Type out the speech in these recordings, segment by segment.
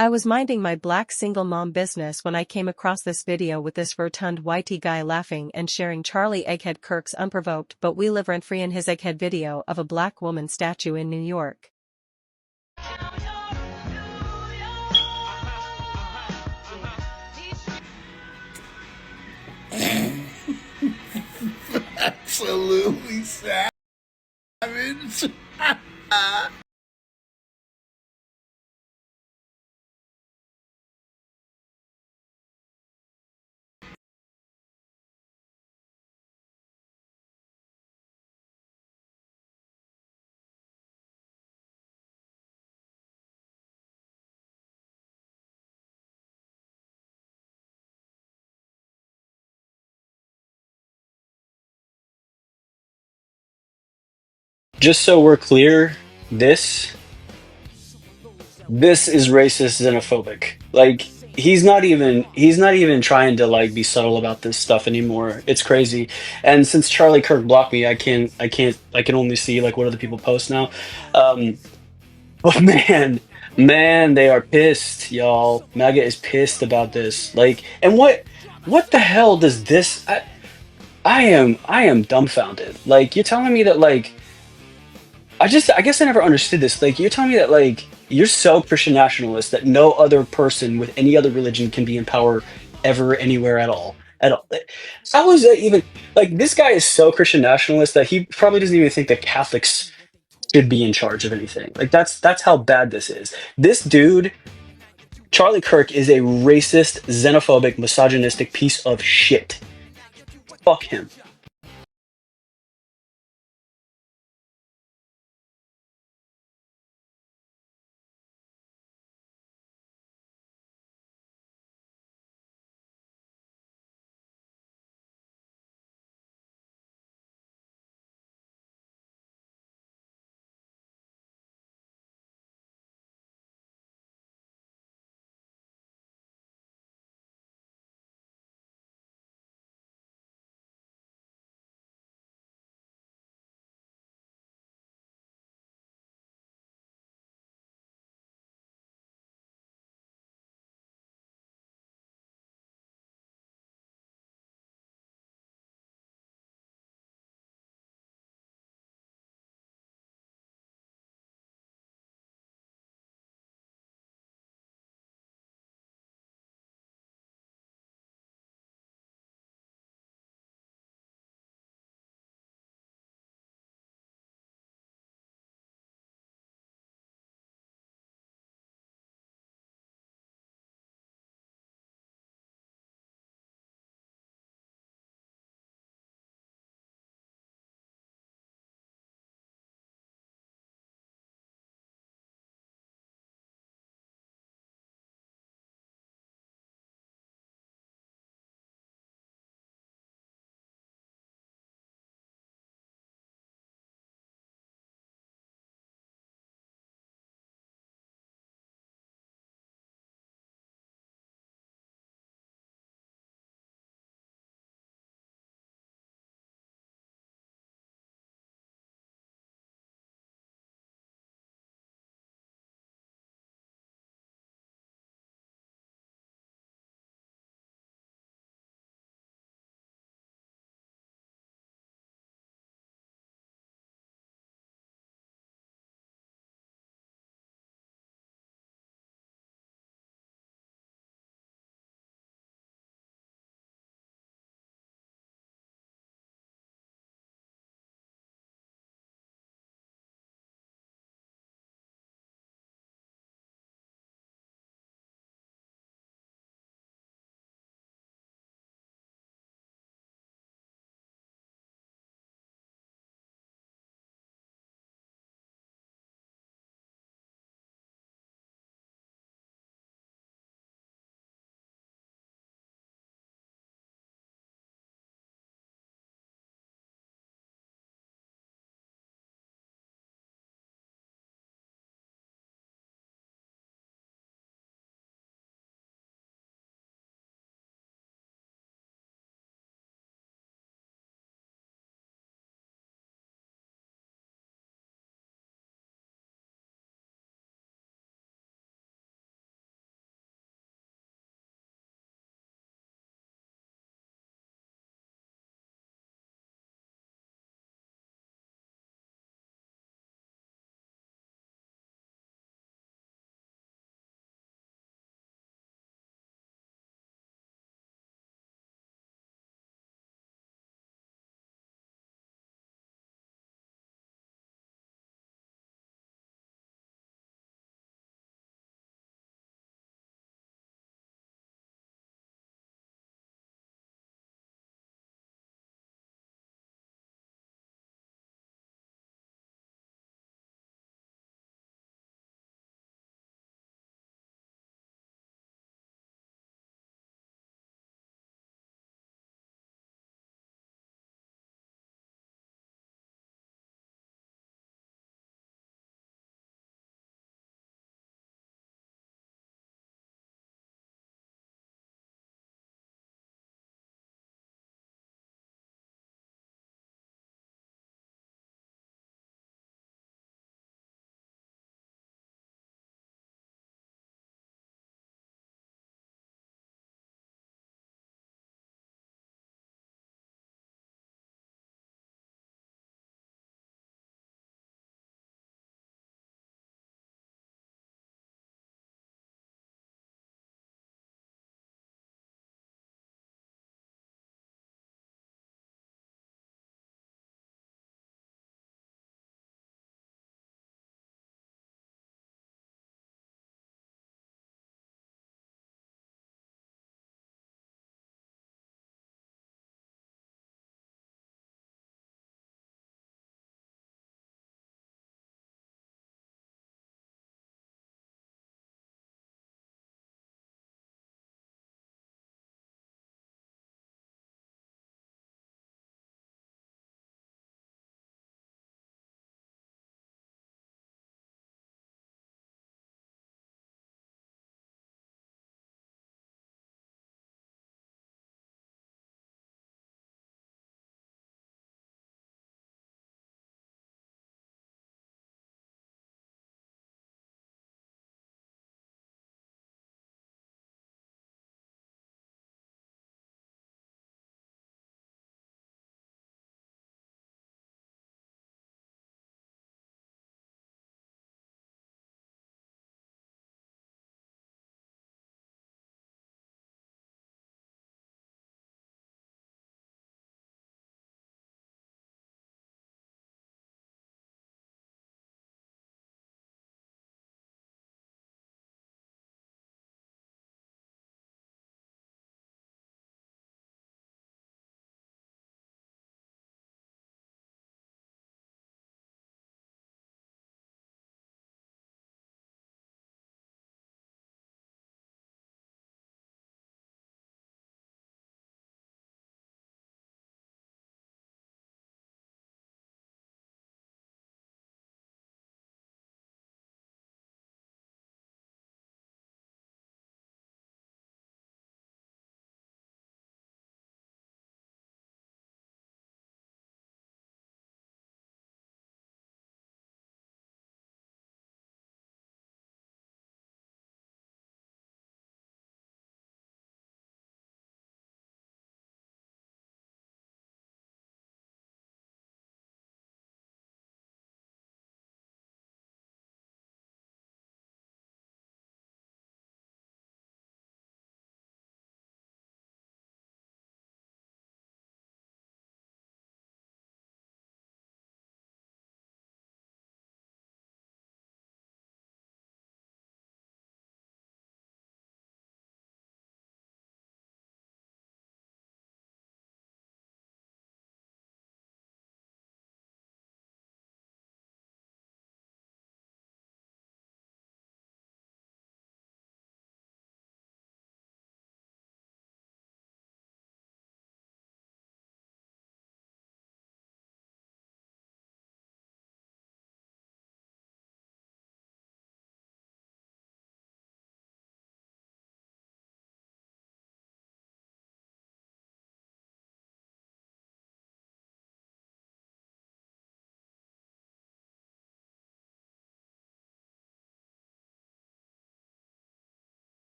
I was minding my black single mom business when I came across this video with this rotund whitey guy laughing and sharing Charlie Egghead Kirk's unprovoked but we live rent-free in his egghead video of a black woman statue in New York. Absolutely savage. Just so we're clear, this is racist xenophobic. Like he's not even trying to like be subtle about this stuff anymore. It's crazy. And since Charlie Kirk blocked me, I can only see like what other people post now. Um but man, they are pissed, y'all. MAGA is pissed about this. Like and what the hell does this I am dumbfounded. Like you're telling me that like I guess I never understood this. Like, you're telling me that, like, you're so Christian nationalist that no other person with any other religion can be in power ever, anywhere at all. At all. How is that even, like, this guy is so Christian nationalist that he probably doesn't even think that Catholics should be in charge of anything. Like, that's how bad this is. This dude, Charlie Kirk, is a racist, xenophobic, misogynistic piece of shit. Fuck him.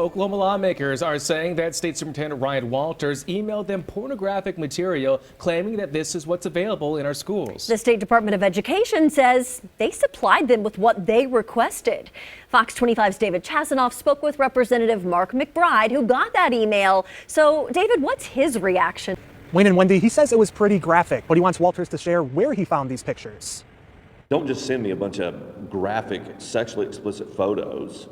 Oklahoma lawmakers are saying that State Superintendent Ryan Walters emailed them pornographic material claiming that this is what's available in our schools. The State Department of Education says they supplied them with what they requested. Fox 25's David Chasanoff spoke with Representative Mark McBride, who got that email. So, David, what's his reaction? Wayne and Wendy, he says it was pretty graphic, but he wants Walters to share where he found these pictures. Don't just send me a bunch of graphic, sexually explicit photos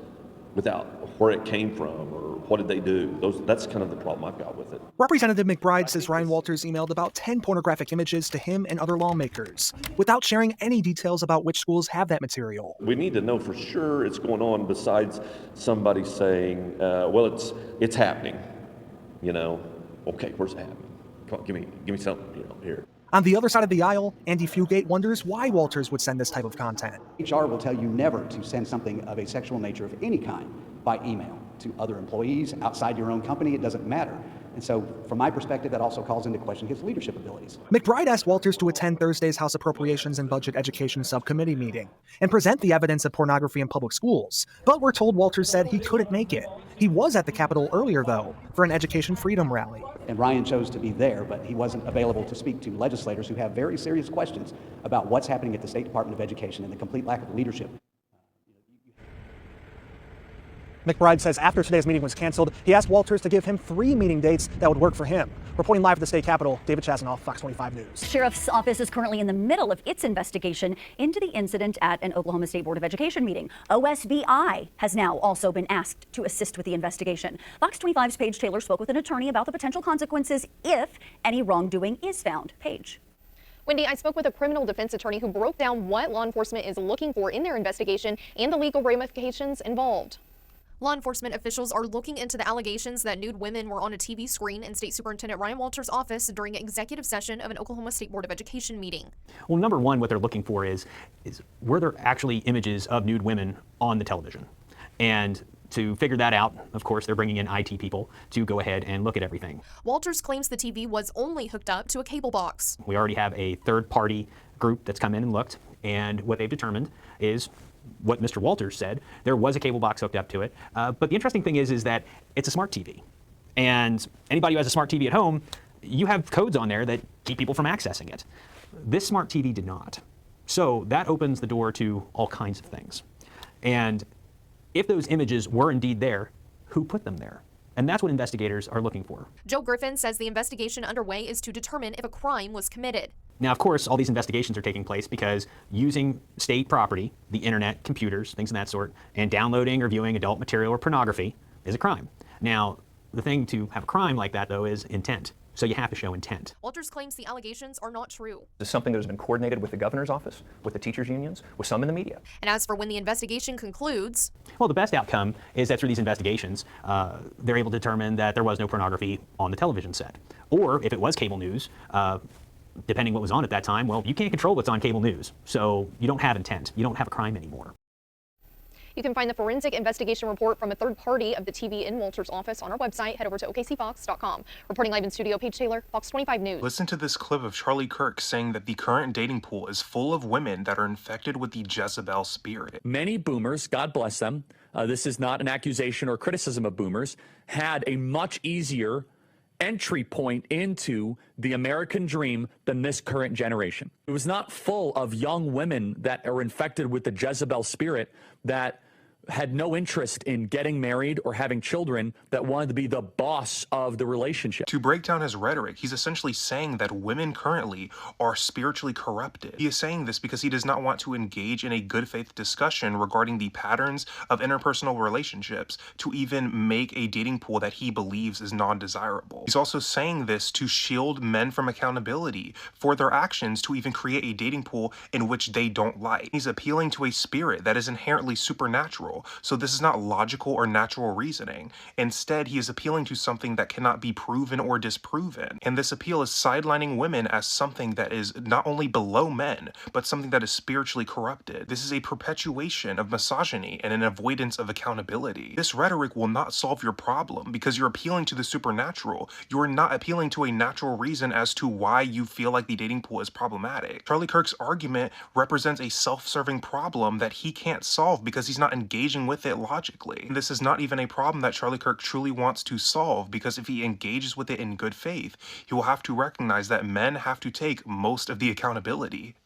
without where it came from or what did they do. That's kind of the problem I've got with it. Representative McBride says Ryan Walters emailed about 10 pornographic images to him and other lawmakers without sharing any details about which schools have that material. We need to know for sure it's going on besides somebody saying, well, it's happening. You know, okay, where's it happening? Come on, give me something, here. On the other side of the aisle, Andy Fugate wonders why Walters would send this type of content. HR will tell you never to send something of a sexual nature of any kind by email to other employees outside your own company. It doesn't matter. And so, from my perspective, that also calls into question his leadership abilities. McBride asked Walters to attend Thursday's House Appropriations and Budget Education Subcommittee meeting and present the evidence of pornography in public schools. But we're told Walters said he couldn't make it. He was at the Capitol earlier, though, for an education freedom rally. And Ryan chose to be there, but he wasn't available to speak to legislators who have very serious questions about what's happening at the State Department of Education and the complete lack of leadership. McBride says after today's meeting was canceled, he asked Walters to give him 3 meeting dates that would work for him. Reporting live at the state capitol, David Chasanoff, Fox 25 News. Sheriff's office is currently in the middle of its investigation into the incident at an Oklahoma State Board of Education meeting. OSBI has now also been asked to assist with the investigation. Fox 25's Paige Taylor spoke with an attorney about the potential consequences if any wrongdoing is found. Paige. Wendy, I spoke with a criminal defense attorney who broke down what law enforcement is looking for in their investigation and the legal ramifications involved. Law enforcement officials are looking into the allegations that nude women were on a TV screen in State Superintendent Ryan Walters' office during an executive session of an Oklahoma State Board of Education meeting. Well, number one, what they're looking for is were there actually images of nude women on the television? And to figure that out, of course, they're bringing in IT people to go ahead and look at everything. Walters claims the TV was only hooked up to a cable box. We already have a third-party group that's come in and looked, and what they've determined is what Mr. Walters said. There was a cable box hooked up to it. But the interesting thing is that it's a smart TV. And anybody who has a smart TV at home, you have codes on there that keep people from accessing it. This smart TV did not. So that opens the door to all kinds of things. And if those images were indeed there, who put them there? And that's what investigators are looking for. Joe Griffin says the investigation underway is to determine if a crime was committed. Now, of course, all these investigations are taking place because using state property, the internet, computers, things of that sort, and downloading or viewing adult material or pornography is a crime. Now, the thing to have a crime like that, though, is intent. So you have to show intent. Walters claims the allegations are not true. This is something that has been coordinated with the governor's office, with the teachers' unions, with some in the media. And as for when the investigation concludes... Well, the best outcome is that through these investigations, they're able to determine that there was no pornography on the television set. Or if it was cable news, depending what was on at that time, well, you can't control what's on cable news. So you don't have intent. You don't have a crime anymore. You can find the forensic investigation report from a third party of the TV in Walters' office on our website. Head over to okcfox.com. Reporting live in studio, Paige Taylor, Fox 25 News. Listen to this clip of Charlie Kirk saying that the current dating pool is full of women that are infected with the Jezebel spirit. Many boomers, God bless them, this is not an accusation or criticism of boomers, had a much easier entry point into the American dream than this current generation. It was not full of young women that are infected with the Jezebel spirit that had no interest in getting married or having children, that wanted to be the boss of the relationship. To break down his rhetoric, he's essentially saying that women currently are spiritually corrupted. He is saying this because he does not want to engage in a good faith discussion regarding the patterns of interpersonal relationships to even make a dating pool that he believes is non-desirable. He's also saying this to shield men from accountability for their actions to even create a dating pool in which they don't like. He's appealing to a spirit that is inherently supernatural. So this is not logical or natural reasoning. Instead, he is appealing to something that cannot be proven or disproven. And this appeal is sidelining women as something that is not only below men, but something that is spiritually corrupted. This is a perpetuation of misogyny and an avoidance of accountability. This rhetoric will not solve your problem because you're appealing to the supernatural. You are not appealing to a natural reason as to why you feel like the dating pool is problematic. Charlie Kirk's argument represents a self-serving problem that he can't solve because he's not engaged engaging with it logically. This is not even a problem that Charlie Kirk truly wants to solve, because if he engages with it in good faith, he will have to recognize that men have to take most of the accountability.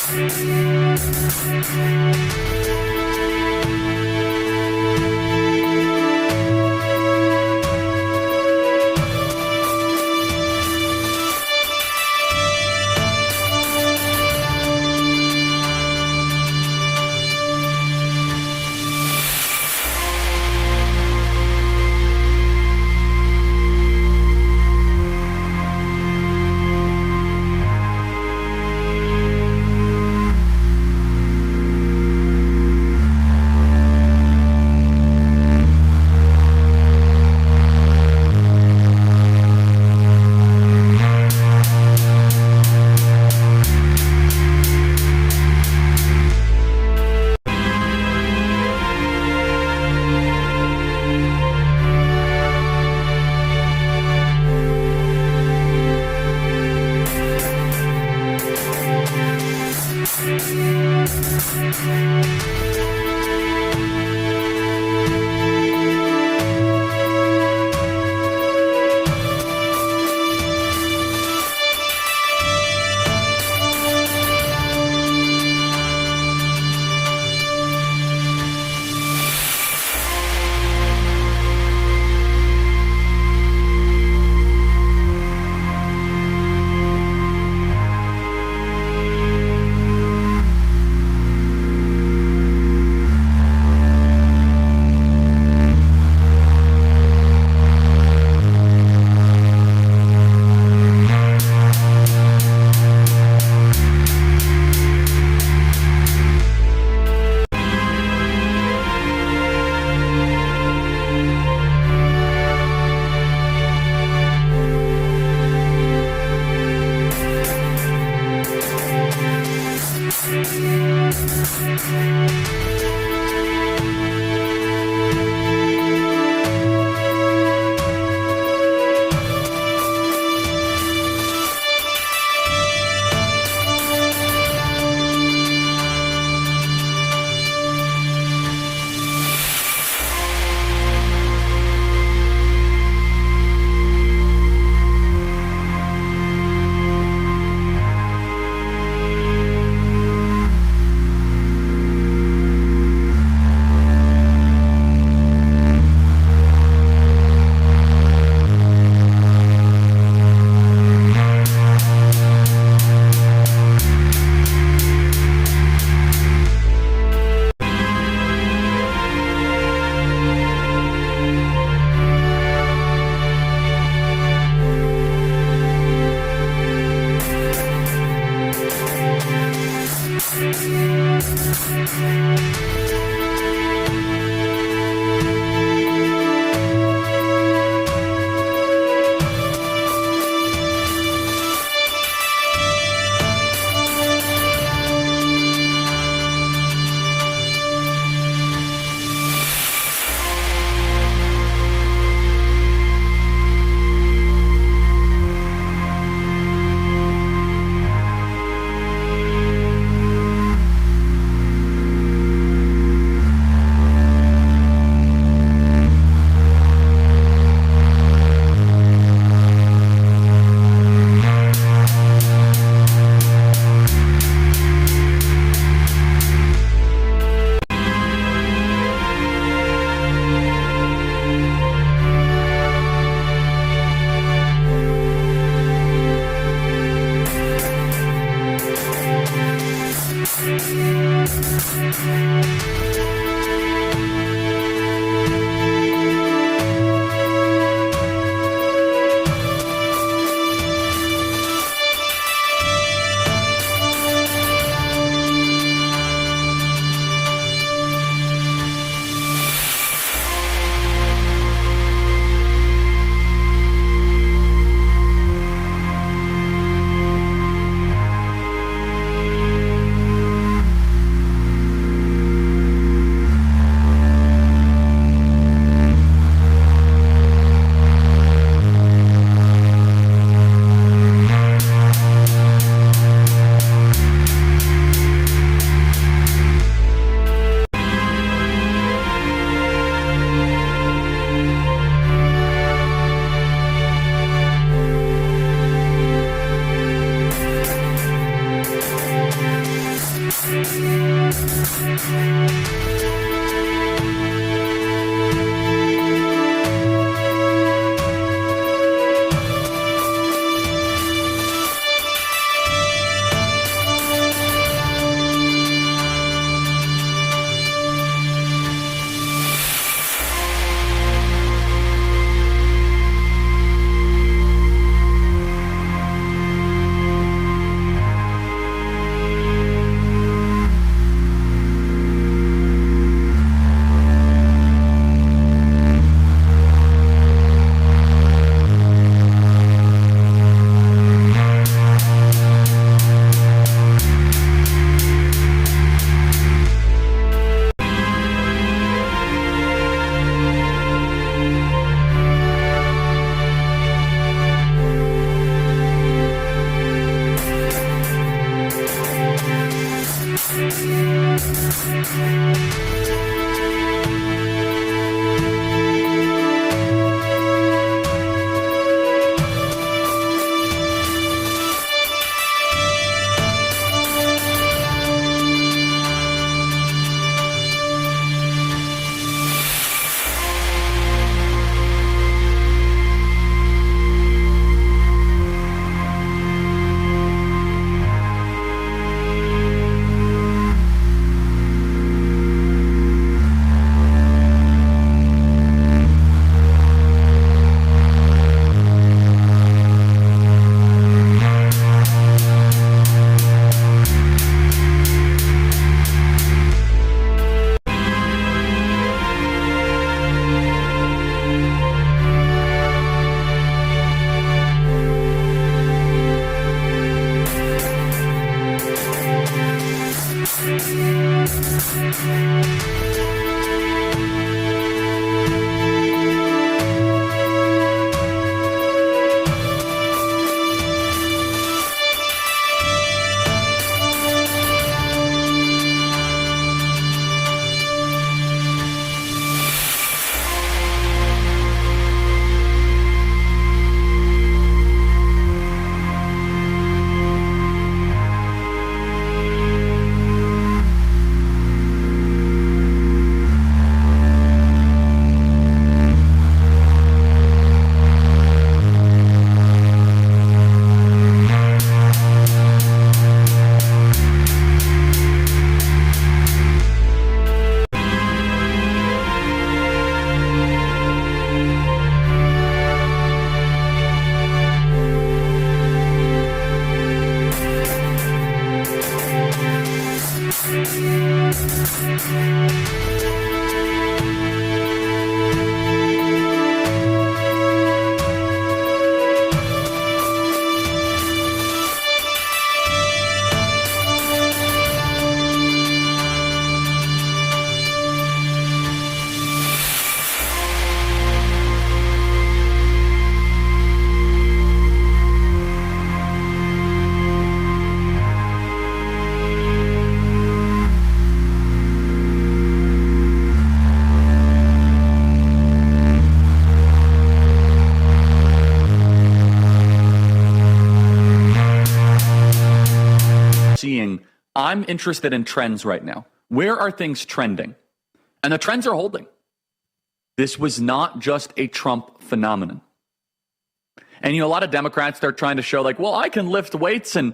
Thank you. I'm interested in trends right now. Where are things trending? And the trends are holding. This was not just a Trump phenomenon. And, a lot of Democrats, they're trying to show like, well, I can lift weights and,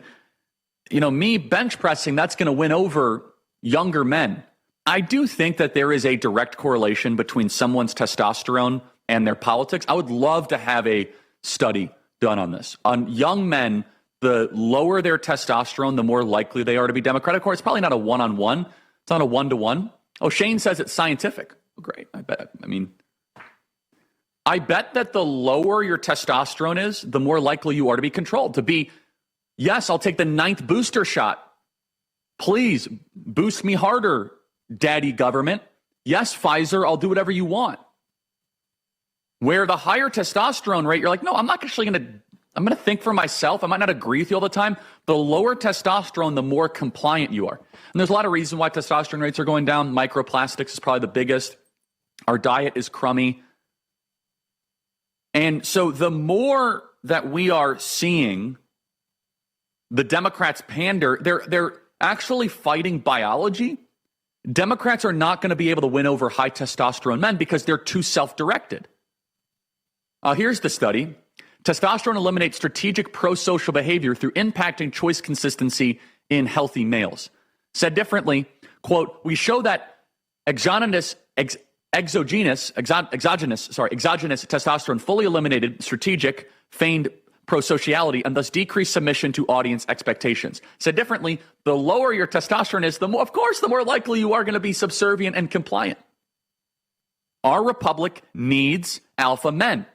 me bench pressing, that's going to win over younger men. I do think that there is a direct correlation between someone's testosterone and their politics. I would love to have a study done on this. On young men, the lower their testosterone, the more likely they are to be Democratic. Of course, it's probably not a one-on-one. It's not a one-to-one. Oh, Shane says it's scientific. Oh, great. I bet that the lower your testosterone is, the more likely you are to be controlled. To be, yes, I'll take the 9th booster shot. Please boost me harder, daddy government. Yes, Pfizer, I'll do whatever you want. Where the higher testosterone rate, you're like, no, I'm not actually I'm going to think for myself. I might not agree with you all the time. The lower testosterone, the more compliant you are. And there's a lot of reasons why testosterone rates are going down. Microplastics is probably the biggest. Our diet is crummy. And so the more that we are seeing the Democrats pander, they're actually fighting biology. Democrats are not going to be able to win over high testosterone men because they're too self-directed. Here's the study. Testosterone eliminates strategic pro-social behavior through impacting choice consistency in healthy males. Said differently, quote, we show that exogenous testosterone fully eliminated strategic, feigned prosociality and thus decreased submission to audience expectations. Said differently, the lower your testosterone is, the more likely you are going to be subservient and compliant. Our republic needs alpha men.